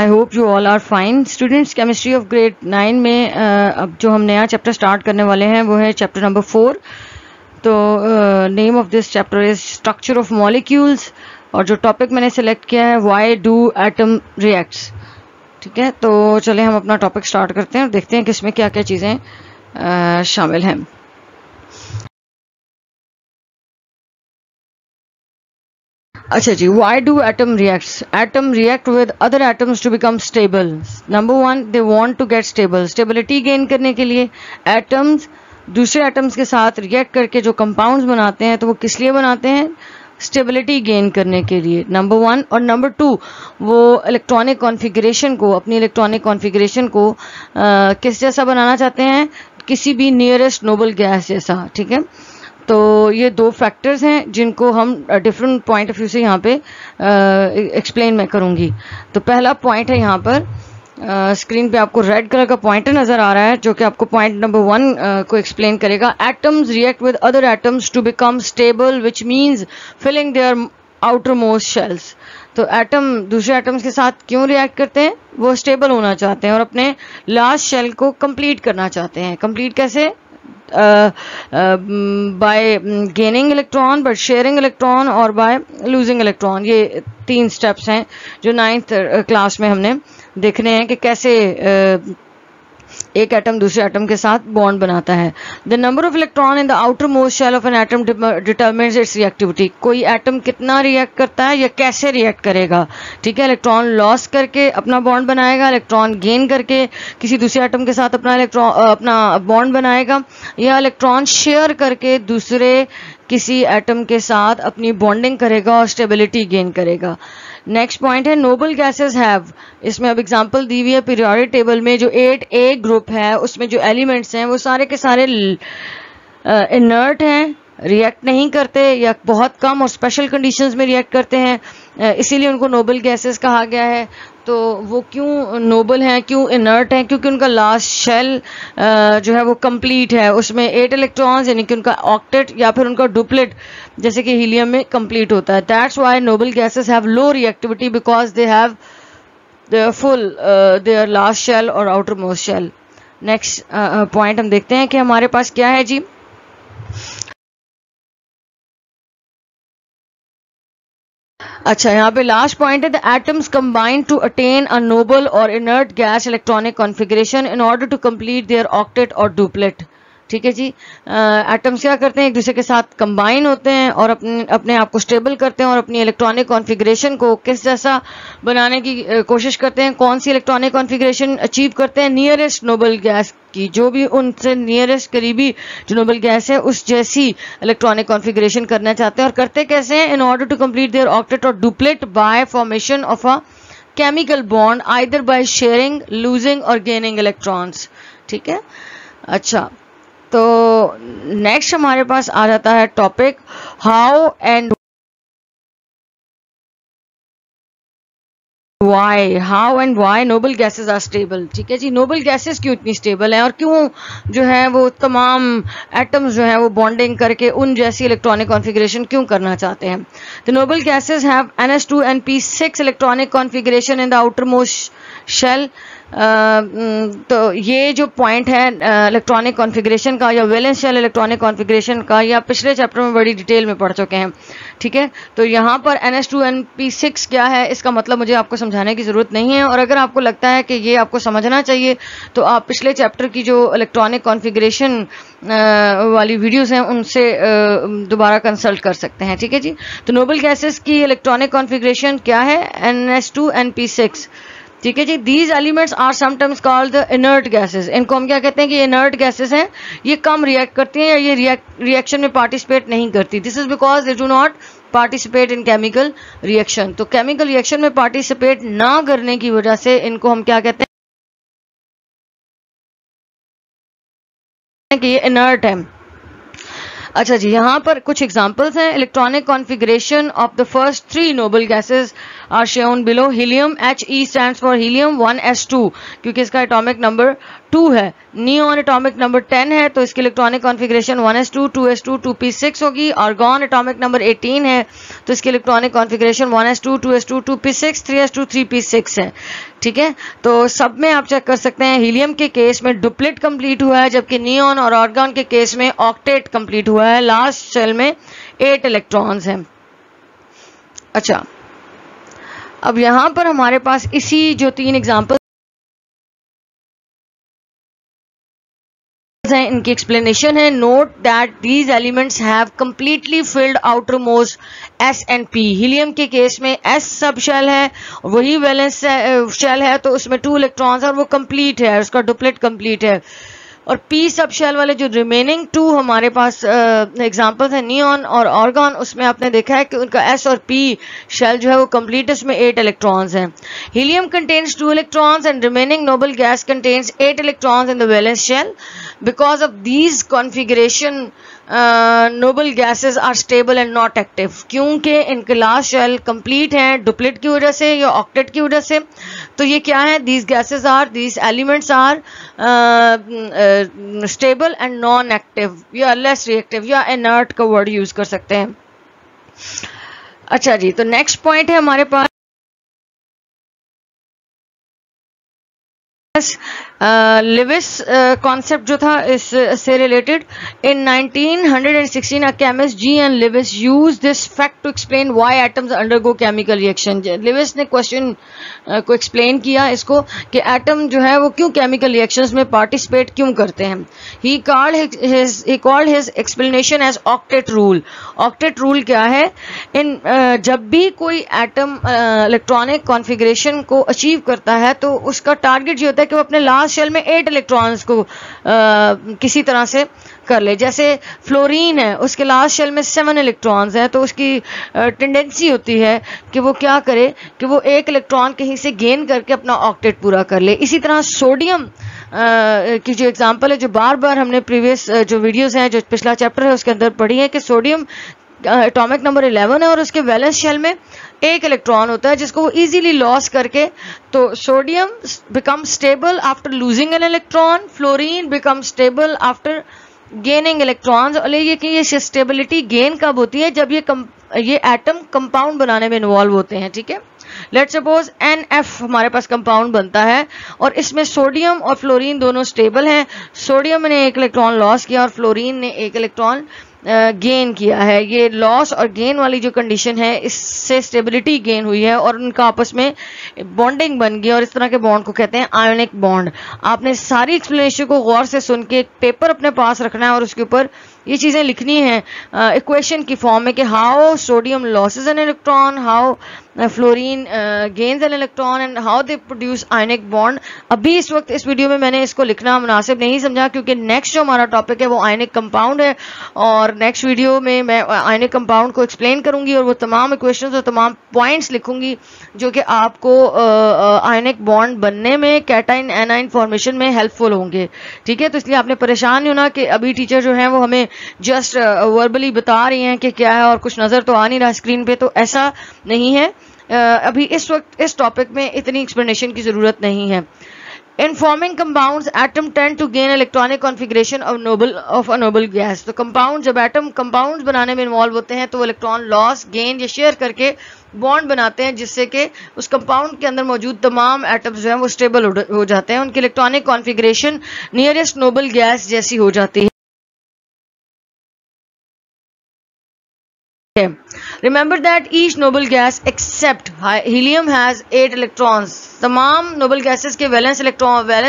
I hope you all are fine students. Chemistry of grade 9 में अब जो हम नया चैप्टर स्टार्ट करने वाले हैं वो है चैप्टर नंबर 4। तो name of this chapter is structure of molecules और जो टॉपिक मैंने सेलेक्ट किया है व्हाई डू एटम रिएक्ट्स। ठीक है, तो चले हम अपना टॉपिक स्टार्ट करते हैं और देखते हैं कि इसमें क्या क्या चीज़ें शामिल हैं। अच्छा जी, why do atom reacts? Atom react with other atoms to become stable. Number one, they want to get stable. Stability gain करने के लिए atoms दूसरे atoms के साथ react करके जो compounds बनाते हैं तो वो किस लिए बनाते हैं? स्टेबिलिटी गेन करने के लिए, नंबर वन। और नंबर टू, वो इलेक्ट्रॉनिक कॉन्फ़िगरेशन को, अपनी इलेक्ट्रॉनिक कॉन्फ़िगरेशन को किस जैसा बनाना चाहते हैं? किसी भी नियरेस्ट नोबल गैस जैसा। ठीक है, तो ये दो फैक्टर्स हैं जिनको हम डिफरेंट पॉइंट ऑफ व्यू से यहाँ पे एक्सप्लेन मैं करूँगी। तो पहला पॉइंट है यहाँ पर स्क्रीन पे आपको रेड कलर का पॉइंटर नज़र आ रहा है जो कि आपको पॉइंट नंबर 1 को एक्सप्लेन करेगा। Atoms react with other atoms to become stable which means filling their outer most shells. तो एटम दूसरे एटम्स के साथ क्यों रिएक्ट करते हैं? वो स्टेबल होना चाहते हैं और अपने लास्ट शेल को कंप्लीट करना चाहते हैं। कंप्लीट कैसे? Bye gaining electron, but sharing electron और बाय लूजिंग इलेक्ट्रॉन। ये 3 स्टेप्स हैं जो 9th क्लास में हमने देखने हैं कि कैसे एक एटम दूसरे एटम के साथ बॉन्ड बनाता है। The number of electron in the outer most shell of an atom determines its reactivity. कोई एटम कितना रिएक्ट करता है या कैसे रिएक्ट करेगा। ठीक है, इलेक्ट्रॉन लॉस करके अपना बॉन्ड बनाएगा, इलेक्ट्रॉन गेन करके किसी दूसरे एटम के साथ अपना बॉन्ड बनाएगा, या इलेक्ट्रॉन शेयर करके दूसरे किसी एटम के साथ अपनी बॉन्डिंग करेगा और स्टेबिलिटी गेन करेगा। नेक्स्ट पॉइंट है नोबल गैसेस हैव। इसमें अब एग्जांपल दी हुई है पीरियोडिक टेबल में जो 8A ग्रुप है उसमें जो एलिमेंट्स हैं वो सारे के सारे इनर्ट हैं, रिएक्ट नहीं करते या बहुत कम और स्पेशल कंडीशंस में रिएक्ट करते हैं, इसीलिए उनको नोबल गैसेस कहा गया है। तो वो क्यों नोबल हैं, क्यों इनर्ट हैं? क्योंकि उनका लास्ट शेल जो है वो कंप्लीट है, उसमें 8 इलेक्ट्रॉन्स यानी कि उनका ऑक्टेट या फिर उनका डुप्लेट जैसे कि हीलियम में कंप्लीट होता है। That's why noble gases have low reactivity because they have full their last shell और outer most shell. Next point हम देखते हैं कि हमारे पास क्या है जी। अच्छा, यहाँ पे लास्ट पॉइंट है the atoms combine to attain a noble और inert gas electronic configuration in order to complete their octet और डुप्लेट। ठीक है जी, एटम्स क्या करते हैं? एक दूसरे के साथ कंबाइन होते हैं और अपने आप को स्टेबल करते हैं और अपनी इलेक्ट्रॉनिक कॉन्फ़िगरेशन को किस जैसा बनाने की कोशिश करते हैं। कौन सी इलेक्ट्रॉनिक कॉन्फ़िगरेशन अचीव करते हैं? नियरेस्ट नोबल गैस की, जो भी उनसे नियरेस्ट करीबी जो नोबल गैस है उस जैसी इलेक्ट्रॉनिक कॉन्फ़िगरेशन करना चाहते हैं। और करते कैसे हैं? In order to complete their octet और duplet by formation of a chemical bond either by sharing, losing और गेनिंग इलेक्ट्रॉन्स। ठीक है, अच्छा, तो नेक्स्ट हमारे पास आ जाता है topic how and why noble gases are stable. ठीक है जी, नोबल गैसेस क्यों इतनी स्टेबल हैं और क्यों जो है वो तमाम एटम्स जो है वो बॉन्डिंग करके उन जैसी इलेक्ट्रॉनिक कॉन्फ़िगरेशन क्यों करना चाहते हैं। The noble gases have NH2 and P6 electronic configuration in the outer most shell. तो ये जो पॉइंट है इलेक्ट्रॉनिक कॉन्फ़िगरेशन का या वैलेंस शेल इलेक्ट्रॉनिक कॉन्फ़िगरेशन का, या पिछले चैप्टर में बड़ी डिटेल में पढ़ चुके हैं। ठीक है, तो यहाँ पर NH2 and P6 क्या है इसका मतलब मुझे आपको समझाने की ज़रूरत नहीं है, और अगर आपको लगता है कि ये आपको समझना चाहिए तो आप पिछले चैप्टर की जो इलेक्ट्रॉनिक कॉन्फ़िगरेशन वाली वीडियोज़ हैं उनसे दोबारा कंसल्ट कर सकते हैं। ठीक है जी, तो नोबल गैसेस की इलेक्ट्रॉनिक कॉन्फ़िगरेशन क्या है? NH2 and P6। ठीक है जी, these elements are sometimes called the inert gases. इनको हम क्या कहते हैं कि इनर्ट गैसेस हैं, ये कम रिएक्ट करती हैं या ये रिएक्शन में पार्टिसिपेट नहीं करती। This is because they do not participate in chemical reaction. तो केमिकल रिएक्शन में पार्टिसिपेट ना करने की वजह से इनको हम क्या कहते हैं कि ये इनर्ट है। अच्छा जी, यहाँ पर कुछ एग्जांपल्स हैं। Electronic configuration of the first 3 noble gases are shown below. Helium, He stands for helium 1s2 क्योंकि इसका एटॉमिक नंबर 2 है, नियॉन एटॉमिक नंबर 10 है तो इसकी electronic configuration 1s2 2s2 2p6 होगी। आर्गॉन एटॉमिक नंबर 18 है तो इसकी electronic configuration 1s2 2s2 2p6 3s2 3p6 है। ठीक है, तो सब में आप चेक कर सकते हैं। हीलियम के केस में डुप्लेट कंप्लीट हुआ है, जबकि नियॉन और आर्गॉन के केस में ऑक्टेट कंप्लीट हुआ है। लास्ट शेल में 8 इलेक्ट्रॉन्स हैं। अच्छा, अब यहां पर हमारे पास इसी जो 3 एग्जाम्पल हैं इनकी एक्सप्लेनेशन है। Note that these elements have completely filled outer most S and P. Helium के केस में एस सब शेल है, वही वैलेंस शेल है तो उसमें 2 इलेक्ट्रॉन्स और वो कंप्लीट है, उसका डुप्लेट कंप्लीट है। और पी सब शेल वाले जो रिमेनिंग 2 हमारे पास एग्जांपल्स हैं नियॉन और आर्गॉन, उसमें आपने देखा है कि उनका एस और पी शेल जो है वो कंप्लीट है, उसमें 8 इलेक्ट्रॉन्स हैं। Helium contains 2 electrons and remaining noble gas contains 8 electrons in the valence shell. Because of these configuration noble gases are stable and not active, क्योंकि इनके लास्ट शेल कंप्लीट हैं duplet की वजह से या ऑक्टेट की वजह से। तो ये क्या है, these gases are, these elements are stable and non active या लेस रिएक्टिव या इनर्ट का वर्ड यूज कर सकते हैं। अच्छा जी, तो नेक्स्ट पॉइंट है हमारे पास लिविस कॉन्सेप्ट जो था इससे related. In 1916 a chemist G N Lewis use this fact to explain why atoms undergo chemical reaction. Lewis ने क्वेश्चन को एक्सप्लेन किया इसको कि एटम जो है वो क्यों केमिकल रिएक्शंस में पार्टिसिपेट क्यों करते हैं। He called his explanation as octet rule. Octet rule क्या है, इन जब भी कोई एटम इलेक्ट्रॉनिक कॉन्फ़िगरेशन को अचीव करता है तो उसका टारगेट ये होता है कि वो अपने लास्ट शेल में 8 इलेक्ट्रॉन्स को किसी तरह से कर ले। जैसे फ्लोरीन है, उसके लास्ट शेल में 7 इलेक्ट्रॉन्स हैं, तो उसकी टेंडेंसी होती है कि वो क्या करे कि वो 1 इलेक्ट्रॉन कहीं से गेन करके अपना ऑक्टेट पूरा कर ले। इसी तरह सोडियम की जो एग्जांपल है, जो बार बार हमने प्रीवियस जो वीडियोस हैं, जो पिछला चैप्टर है उसके अंदर पढ़ी है कि सोडियम एटॉमिक नंबर 11 है और उसके वैलेंस शेल में 1 इलेक्ट्रॉन होता है जिसको वो इजीली लॉस करके, तो sodium become stubble after losing an electron, fluorine become stubble after gaining electrons. और ये स्टेबिलिटी गेन कब होती है, जब ये एटम कंपाउंड बनाने में इन्वॉल्व होते हैं। ठीक है, लेट्स सपोज NF हमारे पास कंपाउंड बनता है और इसमें सोडियम और फ्लोरीन दोनों स्टेबल हैं। सोडियम ने 1 इलेक्ट्रॉन लॉस किया और फ्लोरीन ने 1 इलेक्ट्रॉन गेन किया है। ये लॉस और गेन वाली जो कंडीशन है, इससे स्टेबिलिटी गेन हुई है और उनका आपस में बॉन्डिंग बन गई और इस तरह के बॉन्ड को कहते हैं आयोनिक बॉन्ड। आपने सारी एक्सप्लेनेशन को गौर से सुन के एक पेपर अपने पास रखना है और उसके ऊपर ये चीजें लिखनी है इक्वेशन की फॉर्म में कि how sodium losses an electron, how fluorine gains an electron and how they produce ionic bond. अभी इस वक्त इस वीडियो में मैंने इसको लिखना मुनासिब नहीं समझा, क्योंकि नेक्स्ट जो हमारा टॉपिक है वो आयोनिक कंपाउंड है और नेक्स्ट वीडियो में मैं आयोनिक कंपाउंड को एक्सप्लेन करूंगी और वो तमाम इक्वेशंस और तमाम पॉइंट्स लिखूंगी जो कि आपको आयोनिक बॉन्ड बनने में, कैटाइन एनाइन फॉर्मेशन में हेल्पफुल होंगे। ठीक है, तो इसलिए आपने परेशान नहीं होना कि अभी टीचर जो है वो हमें जस्ट वर्बली बता रही हैं कि क्या है और कुछ नजर तो आ नहीं रहा स्क्रीन पे, तो ऐसा नहीं है। अभी इस वक्त इस टॉपिक में इतनी एक्सप्लेनेशन की जरूरत नहीं है। In forming compounds, atom tend to gain electronic configuration of a noble gas. तो कंपाउंड, जब एटम कंपाउंड्स बनाने में इन्वॉल्व होते हैं तो वो इलेक्ट्रॉन लॉस, गेन या शेयर करके बॉन्ड बनाते हैं, जिससे कि उस कंपाउंड के अंदर मौजूद तमाम एटम्स जो हैं वो स्टेबल हो जाते हैं। उनकी electronic configuration nearest noble gas जैसी हो जाती है। Remember that each noble gas except helium has 8 electrons. तमाम नोबल गैसेस के वैलेंस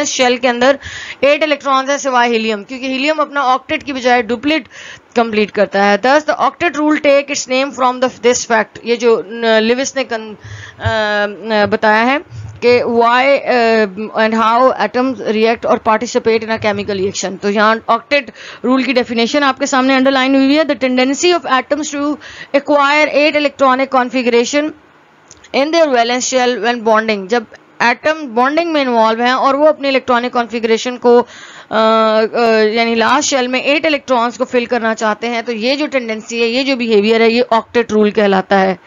शेल के अंदर 8 इलेक्ट्रॉन्स है सिवाय हीलियम, क्योंकि हीलियम अपना ऑक्टेट की बजाय डुप्लेट कंप्लीट करता है। Thus the octet rule take its name from this fact. ये जो लिविस ने बताया है कि why and how atoms react or participate in a chemical reaction. तो यहाँ ऑक्टेट रूल की डेफिनेशन आपके सामने अंडरलाइन हुई है। The tendency of atoms to acquire 8 electronic configuration in their valence shell when bonding. जब एटम बॉन्डिंग में involve हैं और वो अपनी इलेक्ट्रॉनिक कॉन्फ़िगरेशन को यानी लास्ट शेल में 8 इलेक्ट्रॉन्स को फिल करना चाहते हैं, तो ये जो टेंडेंसी है, ये जो बिहेवियर है, ये ऑक्टेट रूल कहलाता है।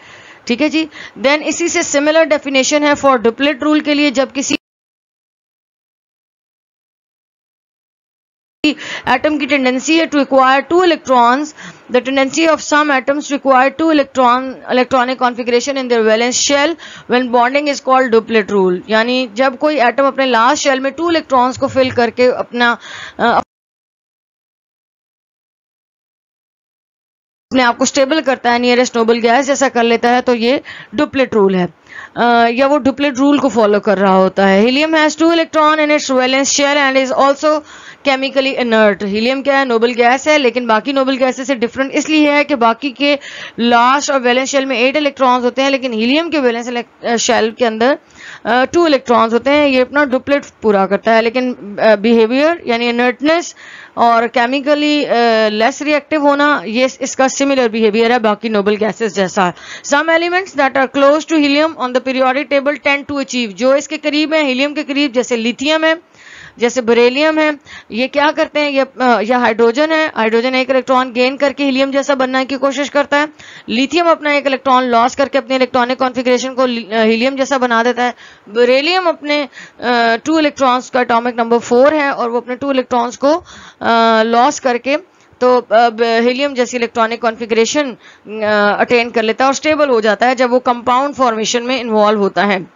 ठीक है जी। देन इसी से सिमिलर डेफिनेशन है फॉर डुप्लेट रूल के लिए। जब किसी एटम की टेंडेंसी है to acquire 2 electrons, the tendency of some atoms to acquire 2 electronic configuration in their valence shell when bonding is called duplet rule. यानी जब कोई एटम अपने लास्ट शेल में 2 इलेक्ट्रॉन्स को फिल करके अपने आप को स्टेबल करता है, नियरेस्ट नोबल गैस जैसा कर लेता है, तो ये डुप्लेट रूल है, या वो डुप्लेट रूल को फॉलो कर रहा होता है। Helium has 2 electron in its valence shell and is also chemically inert. Helium क्या है? नोबल गैस है, लेकिन बाकी नोबल गैसेस से डिफरेंट इसलिए है कि बाकी के लास्ट और वैलेंस शेल में 8 इलेक्ट्रॉन्स होते हैं, लेकिन हीलियम के वैलेंस शेल के अंदर 2 इलेक्ट्रॉन्स होते हैं। ये अपना डुप्लेट पूरा करता है, लेकिन बिहेवियर यानी इनर्टनेस और केमिकली लेस रिएक्टिव होना, ये इसका सिमिलर बिहेवियर है बाकी नोबल गैसेस जैसा। Some elements that are close to helium on the periodic table tend to achieve, जो इसके करीब है, हीलियम के करीब, जैसे लिथियम है, जैसे बेरिलियम है, ये क्या करते हैं, या हाइड्रोजन है, हाइड्रोजन एक इलेक्ट्रॉन गेन करके हीलियम जैसा बनने की कोशिश करता है। लिथियम अपना एक इलेक्ट्रॉन लॉस करके अपने इलेक्ट्रॉनिक कॉन्फ़िगरेशन को हीलियम जैसा बना देता है। बेरिलियम अपने 2 इलेक्ट्रॉन्स का एटॉमिक नंबर 4 है और वो अपने 2 इलेक्ट्रॉन्स को लॉस करके तो हीलियम जैसी इलेक्ट्रॉनिक कॉन्फ़िगरेशन अटेन कर लेता है और स्टेबल हो जाता है जब वो कंपाउंड फॉर्मेशन में इन्वॉल्व होता है।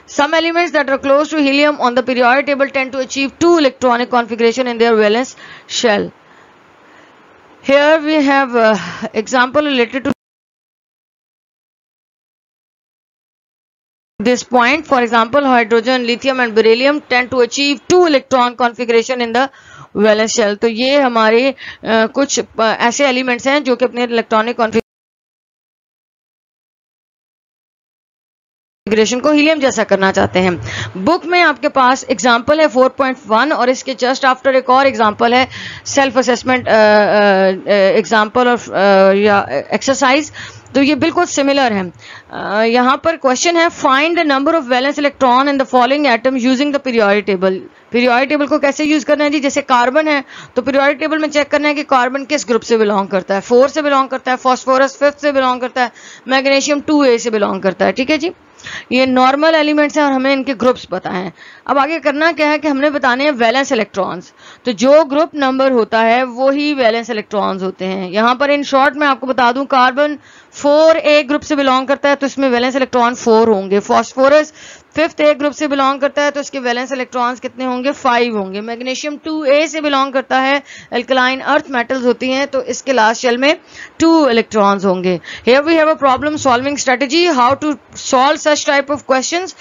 Some elements that are close to helium on the periodic table tend to achieve 2 electronic configuration in their valence shell. Here we have example related to this point. For example, hydrogen, lithium and beryllium tend to achieve 2 electron configuration in the valence shell. तो ये हमारे कुछ ऐसे elements हैं जो कि अपने electronic configuration को हीलियम जैसा करना चाहते हैं। बुक में आपके पास एग्जाम्पल है 4.1 और इसके जस्ट आफ्टर एक और एग्जाम्पल है सेल्फ असेसमेंट एग्जाम्पल ऑफ या एक्सरसाइज, तो ये बिल्कुल सिमिलर है। यहाँ पर क्वेश्चन है find the number of valence electron in the following atom using the periodic table. Periodic table को कैसे यूज करना है जी? जैसे कार्बन है तो पीरियोडिक टेबल में चेक करना है कि कार्बन किस ग्रुप से बिलोंग करता है। 4 से बिलोंग करता है, फास्फोरस 5th से बिलोंग करता है, मैग्नीशियम 2A से बिलोंग करता है। ठीक है जी, ये नॉर्मल एलिमेंट्स हैं और हमें इनके ग्रुप्स पता हैं। अब आगे करना क्या है कि हमने बताने हैं वैलेंस इलेक्ट्रॉन्स, तो जो ग्रुप नंबर होता है वो ही वैलेंस इलेक्ट्रॉन्स होते हैं। यहाँ पर इन शॉर्ट में आपको बता दूं, कार्बन 4A ग्रुप से बिलोंग करता है तो इसमें वैलेंस इलेक्ट्रॉन 4 होंगे। फास्फोरस 5th A ग्रुप से बिलोंग करता है तो इसके वैलेंस इलेक्ट्रॉन्स कितने होंगे? 5 होंगे। मैग्नीशियम 2A से बिलोंग करता है, अल्कलाइन अर्थ मेटल्स होती हैं, तो इसके लास्ट शेल में 2 इलेक्ट्रॉन्स होंगे। Here we have a problem solving strategy, how to solve such type of questions.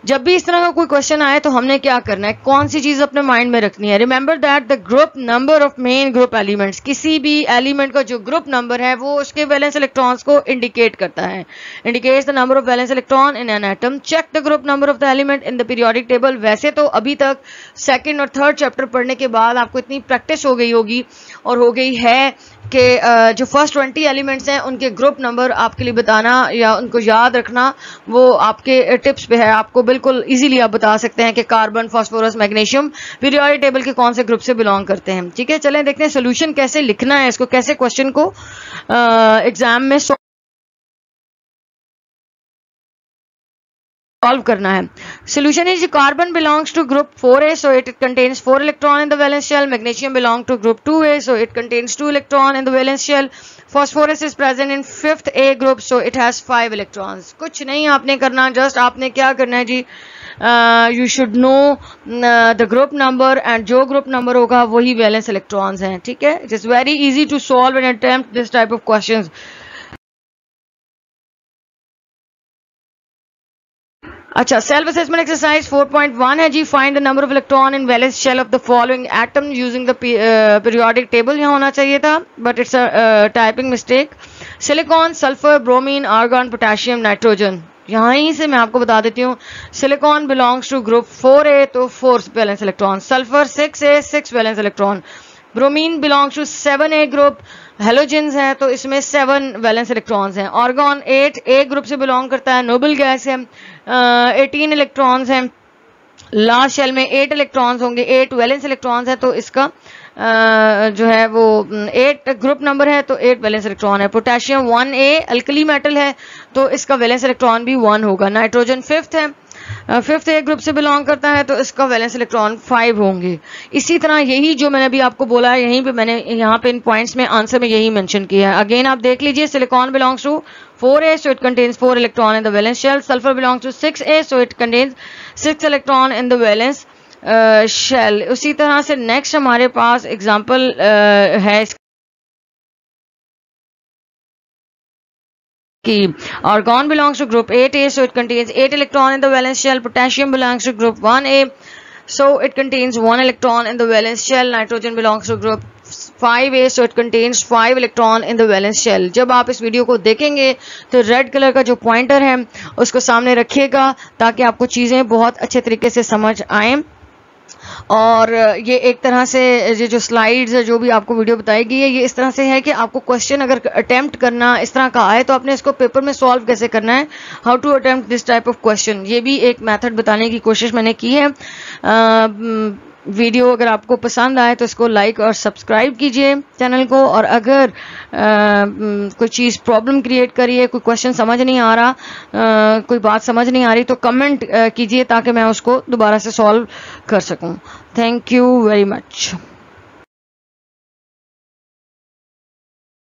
जब भी इस तरह का कोई क्वेश्चन आए तो हमने क्या करना है, कौन सी चीज अपने माइंड में रखनी है? Remember that the group number of main group elements, किसी भी एलिमेंट का जो ग्रुप नंबर है वो उसके वैलेंस इलेक्ट्रॉन्स को इंडिकेट करता है। Indicates the number of valence electron in an atom. Check the group number of the element in the periodic table. वैसे तो अभी तक 2nd और 3rd चैप्टर पढ़ने के बाद आपको इतनी प्रैक्टिस हो गई होगी और हो गई है कि जो फर्स्ट 20 एलिमेंट्स हैं उनके ग्रुप नंबर आपके लिए बताना या उनको याद रखना वो आपके टिप्स पे है। आपको बिल्कुल इजीली आप बता सकते हैं कि carbon, phosphorus, magnesium periodic table के कौन से ग्रुप से बिलोंग करते हैं। ठीक है, चलें देखते हैं सोल्यूशन कैसे लिखना है, इसको कैसे क्वेश्चन को एग्जाम में सॉल्व करना है। Solution is carbon belongs to group 4A, so it contains 4 electron in the valence shell. Magnesium belongs to group 2A, so it contains 2 electron in the valence shell. Phosphorus is present in 5th A group, so it has 5 electrons. कुछ नहीं आपने करना, just आपने क्या करना है जी, you should know the group number, and जो group number होगा वही वैलेंस इलेक्ट्रॉन्स हैं। ठीक है, it is very easy to solve and attempt this type of questions. अच्छा, सेल्फ असेसमेंट एक्सरसाइज 4.1 है जी। Find the number of electron in valence shell of the following atom using the periodic table. यहाँ होना चाहिए था but it's a typing mistake. Silicon, sulphur, bromine, argon, potassium, nitrogen. यहाँ ही से मैं आपको बता देती हूँ, silicon belongs to group 4A तो 4 valence electron. Sulphur 6A 6 valence electron. Bromine belongs to 7A group, halogens हैं तो इसमें 7 वैलेंस इलेक्ट्रॉन्स हैं। आर्गन 8A ग्रुप से बिलोंग करता है, नोबल गैस है, 18 इलेक्ट्रॉन्स हैं। लास्ट शेल में 8 इलेक्ट्रॉन्स होंगे, 8 वैलेंस इलेक्ट्रॉन्स है तो इसका जो है वो 8 ग्रुप नंबर है तो 8 वैलेंस इलेक्ट्रॉन है। पोटेशियम 1A अल्कली मेटल है तो इसका वैलेंस इलेक्ट्रॉन भी 1 होगा। नाइट्रोजन 5th है, फिफ्थ ए ग्रुप से बिलोंग करता है तो इसका वैलेंस इलेक्ट्रॉन 5 होंगे। इसी तरह यही जो मैंने अभी आपको बोला है, यहीं पे मैंने यहाँ पे इन पॉइंट्स में आंसर में यही मेंशन किया है। अगेन आप देख लीजिए, silicon belongs to 4a so it contains 4 electron in the valence shell. Sulfur belongs to 6a so it contains 6 electron in the valence shell. उसी तरह से नेक्स्ट हमारे पास एग्जांपल है कि argon belongs to group 8a so it contains 8 electron in the valence shell. Potassium belongs to group 1a so it contains 1 electron in the valence shell. Nitrogen belongs to group 5a so it contains 5 electron in the valence shell. जब आप इस video को देखेंगे तो red colour का जो pointer है उसको सामने रखिएगा ताकि आपको चीज़ें बहुत अच्छे तरीके से समझ आएं। और ये एक तरह से ये जो स्लाइड्स है जो भी आपको वीडियो बताएगी ये इस तरह से है कि आपको क्वेश्चन अगर अटेम्प्ट करना इस तरह का आए तो आपने इसको पेपर में सॉल्व कैसे करना है, how to attempt this type of question, ये भी एक मेथड बताने की कोशिश मैंने की है। वीडियो अगर आपको पसंद आए तो इसको लाइक और सब्सक्राइब कीजिए चैनल को, और अगर कोई चीज़ प्रॉब्लम क्रिएट करिए, कोई क्वेश्चन समझ नहीं आ रहा, कोई बात समझ नहीं आ रही तो कमेंट कीजिए ताकि मैं उसको दोबारा से सॉल्व कर सकूं। Thank you very much.